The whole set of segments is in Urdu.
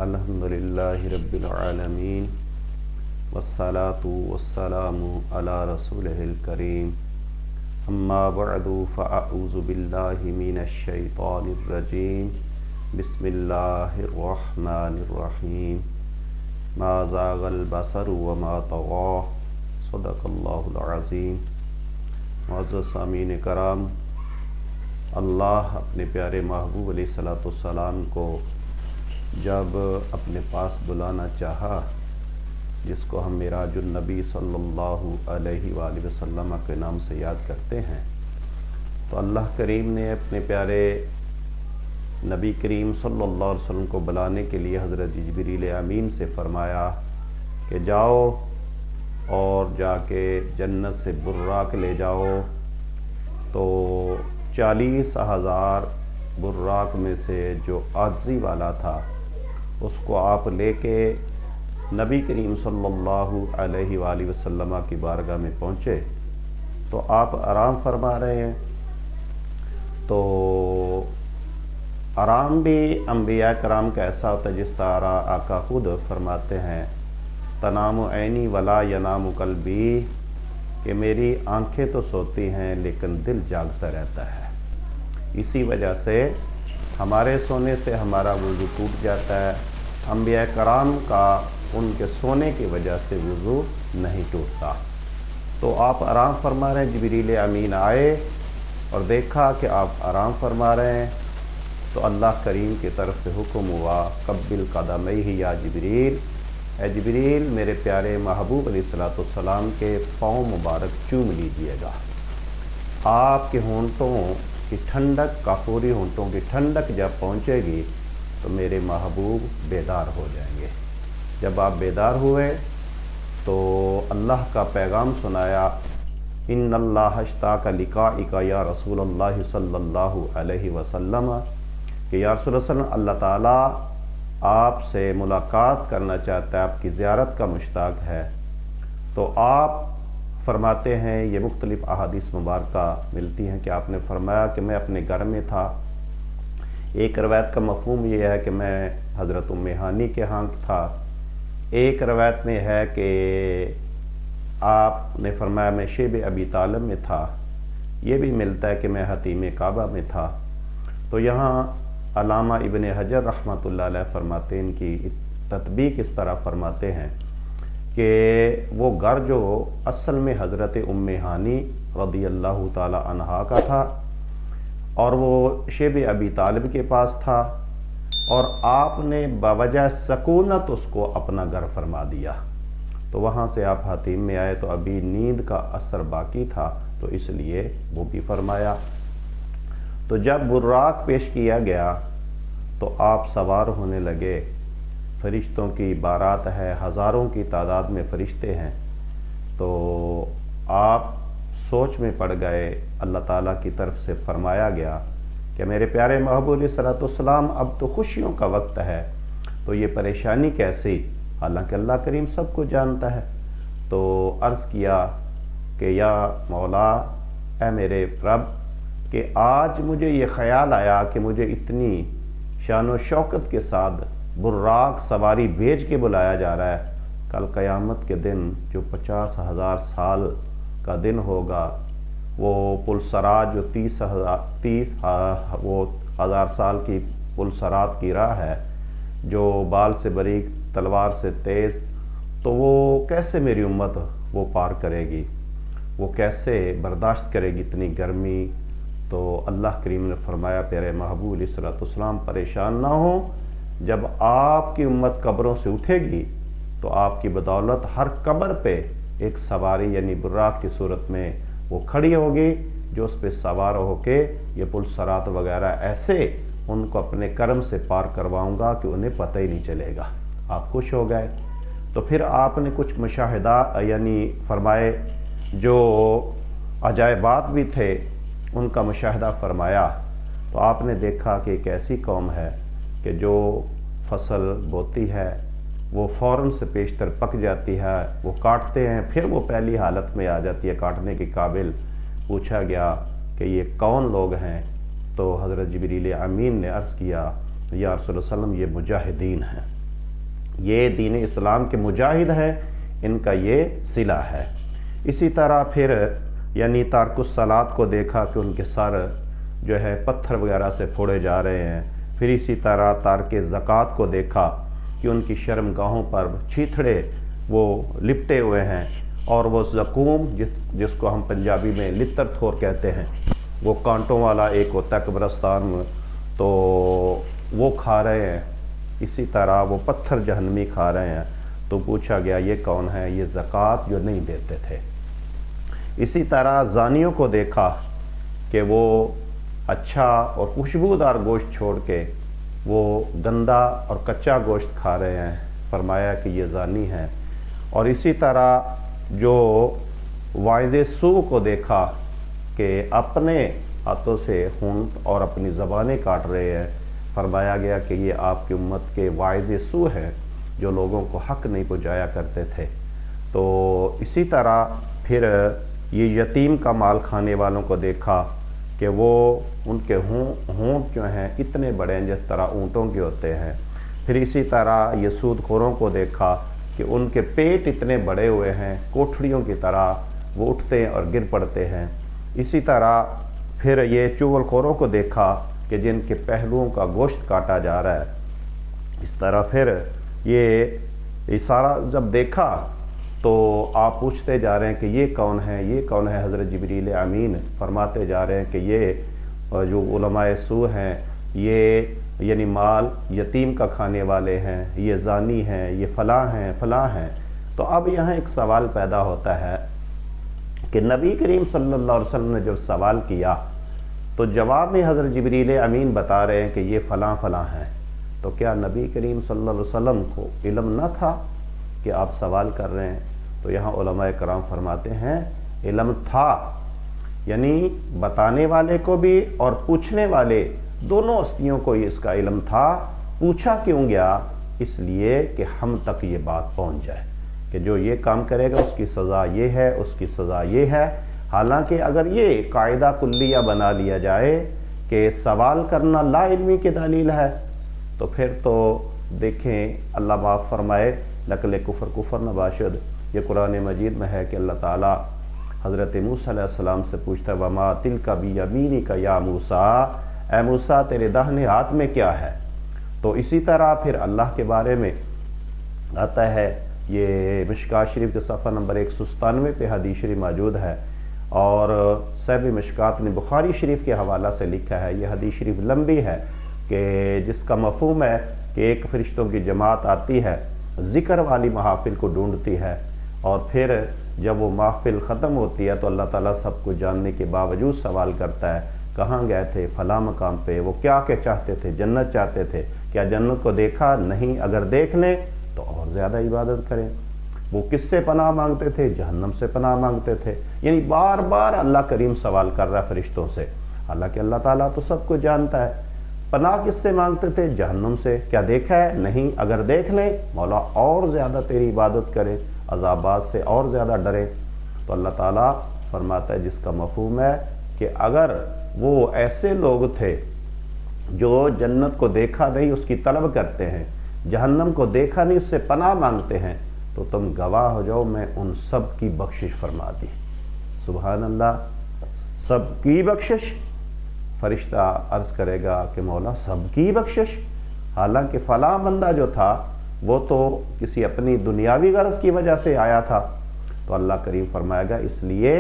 الحمدللہ رب العالمین والصلاة والسلام علی رسولہ الکریم اما بعد فاعوذ باللہ من الشیطان الرجیم بسم اللہ الرحمن الرحیم ما زاغ البصر وما طغى صدق اللہ العظیم۔ معزز سامعین کرام، اللہ اپنے پیارے محبوب علیہ الصلوۃ والسلام کو جب اپنے پاس بلانا چاہا، جس کو ہم معراج النبی صلی اللہ علیہ وآلہ وسلم کے نام سے یاد کرتے ہیں، تو اللہ کریم نے اپنے پیارے نبی کریم صلی اللہ علیہ وسلم کو بلانے کے لیے حضرت جبریل امین سے فرمایا کہ جاؤ اور جا کے جنت سے براق لے جاؤ۔ تو 40,000 براق میں سے جو عاجزی والا تھا اس کو آپ لے کے نبی کریم صلی اللہ علیہ وآلہ وسلم کی بارگاہ میں پہنچے تو آپ آرام فرما رہے ہیں۔ تو آرام بھی انبیاء کرام کا ایسا ہوتا ہے جس طرح آقا خود فرماتے ہیں تنام عینی ولا ینام قلبی، کہ میری آنکھیں تو سوتی ہیں لیکن دل جاگتا رہتا ہے۔ اسی وجہ سے ہمارے سونے سے ہمارا وضو ٹوٹ جاتا ہے، انبیاء کرام کا ان کے سونے کی وجہ سے وضو نہیں ٹوٹتا۔ تو آپ آرام فرما رہے ہیں، جبریل امین آئے اور دیکھا کہ آپ آرام فرما رہے ہیں تو اللہ کریم کی طرف سے حکم ہوا قبل قدمیہ یا جبریل، اے جبریل میرے پیارے محبوب علیہ الصلوۃ والسلام کے پاؤں مبارک چوم لیجئے گا۔ آپ کے ہونٹوں کی ٹھنڈک، کافوری ہونٹوں کی ٹھنڈک جب پہنچے گی تو میرے محبوب بیدار ہو جائیں گے۔ جب آپ بیدار ہوئے تو اللہ کا پیغام سنایا، ان اللہ اشتاق لقائک یا رسول اللہ صلی اللہ علیہ وسلم، کہ یا رسول اللہ صلی اللہ علیہ وسلم، اللہ تعالیٰ آپ سے ملاقات کرنا چاہتا ہے، آپ کی زیارت کا مشتاق ہے۔ تو آپ فرماتے ہیں، یہ مختلف احادیث مبارکہ ملتی ہیں کہ آپ نے فرمایا کہ میں اپنے گھر میں تھا۔ ایک روایت کا مفہوم یہ ہے کہ میں حضرت ام ہانی کے ہاں تھا، ایک روایت میں ہے کہ آپ نے فرمایا میں شیب ابی طالب میں تھا، یہ بھی ملتا ہے کہ میں حتیم کعبہ میں تھا۔ تو یہاں علامہ ابن حجر رحمۃ اللہ علیہ فرماتے ہیں، ان کی تطبیق اس طرح فرماتے ہیں کہ وہ گھر جو اصل میں حضرت ام ہانی رضی اللہ تعالی عنہا کا تھا اور وہ شیب ابی طالب کے پاس تھا، اور آپ نے بوجہ سکونت اس کو اپنا گھر فرما دیا۔ تو وہاں سے آپ حتیم میں آئے تو ابھی نیند کا اثر باقی تھا، تو اس لیے وہ بھی فرمایا۔ تو جب براق پیش کیا گیا تو آپ سوار ہونے لگے، فرشتوں کی بارات ہے، ہزاروں کی تعداد میں فرشتے ہیں۔ تو آپ سوچ میں پڑ گئے، اللہ تعالیٰ کی طرف سے فرمایا گیا کہ میرے پیارے محبوب علیہ الصلوۃ والسلام اب تو خوشیوں کا وقت ہے، تو یہ پریشانی کیسی؟ حالانکہ اللہ کریم سب کو جانتا ہے۔ تو عرض کیا کہ یا مولا، اے میرے رب، کہ آج مجھے یہ خیال آیا کہ مجھے اتنی شان و شوکت کے ساتھ براق سواری بھیج کے بلایا جا رہا ہے، کل قیامت کے دن جو 50,000 سال کا دن ہوگا، وہ پلسرات جو 30,000 سال کی پلسرات کی راہ ہے، جو بال سے باریک تلوار سے تیز، تو وہ کیسے میری امت وہ پار کرے گی، وہ کیسے برداشت کرے گی اتنی گرمی؟ تو اللہ کریم نے فرمایا پیارے محبوب علیہ الصلوۃ والسلام پریشان نہ ہوں، جب آپ کی امت قبروں سے اٹھے گی تو آپ کی بدولت ہر قبر پہ ایک سواری یعنی براق کی صورت میں وہ کھڑی ہوگی، جو اس پہ سوار ہو کے یہ پل صراط وغیرہ ایسے ان کو اپنے کرم سے پار کرواؤں گا کہ انہیں پتہ ہی نہیں چلے گا۔ آپ خوش ہو گئے۔ تو پھر آپ نے کچھ مشاہدہ یعنی فرمائے، جو عجائبات بھی تھے ان کا مشاہدہ فرمایا۔ تو آپ نے دیکھا کہ ایک ایسی قوم ہے کہ جو فصل بوتی ہے وہ فوراً سے پیشتر پک جاتی ہے، وہ کاٹتے ہیں پھر وہ پہلی حالت میں آ جاتی ہے کاٹنے کے قابل۔ پوچھا گیا کہ یہ کون لوگ ہیں؟ تو حضرت جبریل امین نے عرض کیا یا رسول اللہ صلی اللہ علیہ وسلم یہ مجاہدین ہیں۔ یہ دین اسلام کے مجاہد ہیں، ان کا یہ صلہ ہے۔ اسی طرح پھر یعنی تارک الصلاۃ کو دیکھا کہ ان کے سر جو ہے پتھر وغیرہ سے پھوڑے جا رہے ہیں۔ پھر اسی طرح تارک زکوٰۃ کو دیکھا کہ ان کی شرم گاہوں پر چھیتھڑے وہ لپٹے ہوئے ہیں، اور وہ زقوم جس کو ہم پنجابی میں لتر تھور کہتے ہیں، وہ کانٹوں والا ایک ہوتا ہے قبرستان میں، تو وہ کھا رہے ہیں۔ اسی طرح وہ پتھر جہنمی کھا رہے ہیں۔ تو پوچھا گیا یہ کون ہے؟ یہ زکوٰۃ جو نہیں دیتے تھے۔ اسی طرح زانیوں کو دیکھا کہ وہ اچھا اور خوشبودار گوشت چھوڑ کے وہ گندا اور کچا گوشت کھا رہے ہیں، فرمایا کہ یہ زانی ہیں۔ اور اسی طرح جو واعظ سوء کو دیکھا کہ اپنے ہاتھوں سے ہونٹ اور اپنی زبانیں کاٹ رہے ہیں، فرمایا گیا کہ یہ آپ کی امت کے واعظ سوء ہیں جو لوگوں کو حق نہیں پہنچایا کرتے تھے۔ تو اسی طرح پھر یہ یتیم کا مال کھانے والوں کو دیکھا کہ وہ ان کے ہونٹ جو ہیں اتنے بڑے ہیں جس طرح اونٹوں کے ہوتے ہیں۔ پھر اسی طرح یہ سود خوروں کو دیکھا کہ ان کے پیٹ اتنے بڑے ہوئے ہیں، کوٹھڑیوں کی طرح وہ اٹھتے ہیں اور گر پڑتے ہیں۔ اسی طرح پھر یہ چغل خوروں کو دیکھا کہ جن کے پہلوؤں کا گوشت کاٹا جا رہا ہے۔ اس طرح پھر یہ سارا جب دیکھا تو آپ پوچھتے جا رہے ہیں کہ یہ کون ہے، یہ کون ہے؟ حضرت جبریل امین فرماتے جا رہے ہیں کہ یہ جو علماء سوء ہیں، یہ یعنی مال یتیم کا کھانے والے ہیں، یہ زانی ہیں، یہ فلاں ہیں فلاں ہیں۔ تو اب یہاں ایک سوال پیدا ہوتا ہے کہ نبی کریم صلی اللہ علیہ وسلم نے جب سوال کیا تو جواب میں حضرت جبریل امین بتا رہے ہیں کہ یہ فلاں فلاں ہیں، تو کیا نبی کریم صلی اللہ علیہ وسلم کو علم نہ تھا کہ آپ سوال کر رہے ہیں؟ تو یہاں علماء کرام فرماتے ہیں علم تھا، یعنی بتانے والے کو بھی اور پوچھنے والے دونوں ہستیوں کو اس کا علم تھا۔ پوچھا کیوں گیا؟ اس لیے کہ ہم تک یہ بات پہنچ جائے کہ جو یہ کام کرے گا اس کی سزا یہ ہے، اس کی سزا یہ ہے۔ حالانکہ اگر یہ قاعدہ کلیہ بنا لیا جائے کہ سوال کرنا لا علمی کی دلیل ہے تو پھر تو دیکھیں اللہ معاف فرمائے نقل کفر کفر نباشد، یہ قرآن مجید میں ہے کہ اللہ تعالیٰ حضرت موسیٰ علیہ السلام سے پوچھتا ہے وَمَا تِلْكَ بِيَمِينِكَ يَا موسیٰ، اے موسیٰ تیرے داہنے ہاتھ میں کیا ہے؟ تو اسی طرح پھر اللہ کے بارے میں آتا ہے، یہ مشکات شریف کے صفحہ نمبر 197 پہ حدیث شریف موجود ہے، اور صاحب مشکات نے بخاری شریف کے حوالہ سے لکھا ہے۔ یہ حدیث شریف لمبی ہے کہ جس کا مفہوم ہے کہ ایک فرشتوں کی جماعت آتی ہے، ذکر والی محافل کو ڈھونڈتی ہے، اور پھر جب وہ محفل ختم ہوتی ہے تو اللہ تعالیٰ سب کو جاننے کے باوجود سوال کرتا ہے کہاں گئے تھے؟ فلاں مقام پہ۔ وہ کیا چاہتے تھے؟ جنت چاہتے تھے۔ کیا جنت کو دیکھا؟ نہیں۔ اگر دیکھ لیں تو اور زیادہ عبادت کریں۔ وہ کس سے پناہ مانگتے تھے؟ جہنم سے پناہ مانگتے تھے۔ یعنی بار بار اللہ کریم سوال کر رہا ہے فرشتوں سے، حالانکہ اللہ تعالیٰ تو سب کو جانتا ہے۔ پناہ کس سے مانگتے تھے؟ جہنم سے۔ کیا دیکھا ہے؟ نہیں۔ اگر دیکھ لیں مولا اور زیادہ تیری عبادت کریں، عذابات سے اور زیادہ ڈریں۔ تو اللہ تعالیٰ فرماتا ہے جس کا مفہوم ہے کہ اگر وہ ایسے لوگ تھے جو جنت کو دیکھا نہیں اس کی طلب کرتے ہیں، جہنم کو دیکھا نہیں اس سے پناہ مانگتے ہیں، تو تم گواہ ہو جاؤ میں ان سب کی بخشش فرما دی۔ سبحان اللہ، سب کی بخشش۔ فرشتہ عرض کرے گا کہ مولا سب کی بخشش، حالانکہ فلاں بندہ جو تھا وہ تو کسی اپنی دنیاوی غرض کی وجہ سے آیا تھا۔ تو اللہ کریم فرمائے گا اس لیے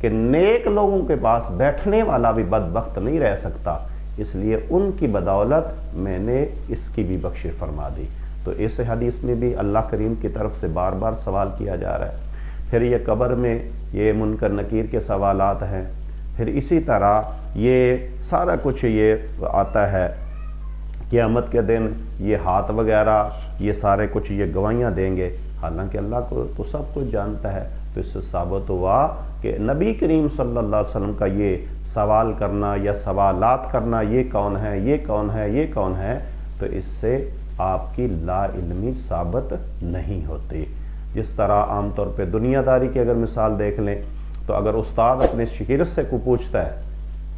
کہ نیک لوگوں کے پاس بیٹھنے والا بھی بدبخت نہیں رہ سکتا، اس لیے ان کی بدولت میں نے اس کی بھی بخشش فرما دی۔ تو اس حدیث میں بھی اللہ کریم کی طرف سے بار بار سوال کیا جا رہا ہے۔ پھر یہ قبر میں یہ منکر نکیر کے سوالات ہیں، پھر اسی طرح یہ سارا کچھ یہ آتا ہے قیامت کے دن، یہ ہاتھ وغیرہ یہ سارے کچھ یہ گواہیاں دیں گے، حالانکہ اللہ کو تو سب کچھ جانتا ہے۔ تو اس سے ثابت ہوا کہ نبی کریم صلی اللہ علیہ وسلم کا یہ سوال کرنا یا سوالات کرنا یہ کون ہے، یہ کون ہے، یہ کون ہے، تو اس سے آپ کی لا علمی ثابت نہیں ہوتی۔ جس طرح عام طور پہ دنیا داری کی اگر مثال دیکھ لیں تو اگر استاد اپنے شاگرد سے کو پوچھتا ہے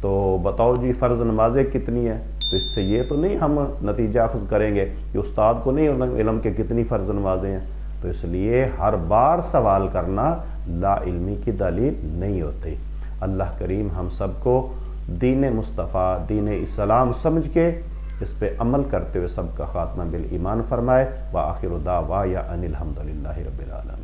تو بتاؤ جی فرض نمازیں کتنی ہیں، تو اس سے یہ تو نہیں ہم نتیجہ اخذ کریں گے کہ استاد کو نہیں علم کے کتنی فرض نوازے ہیں. تو اس لیے ہر بار سوال کرنا لا علمی کی دلیل نہیں ہوتی. اللہ کریم ہم سب کو دین مصطفیٰ دین اسلام سمجھ کے اس پہ عمل کرتے ہوئے سب کا خاتمہ بالایمان فرمائے. وآخر دعوایا ان الحمد للہ رب العالمین.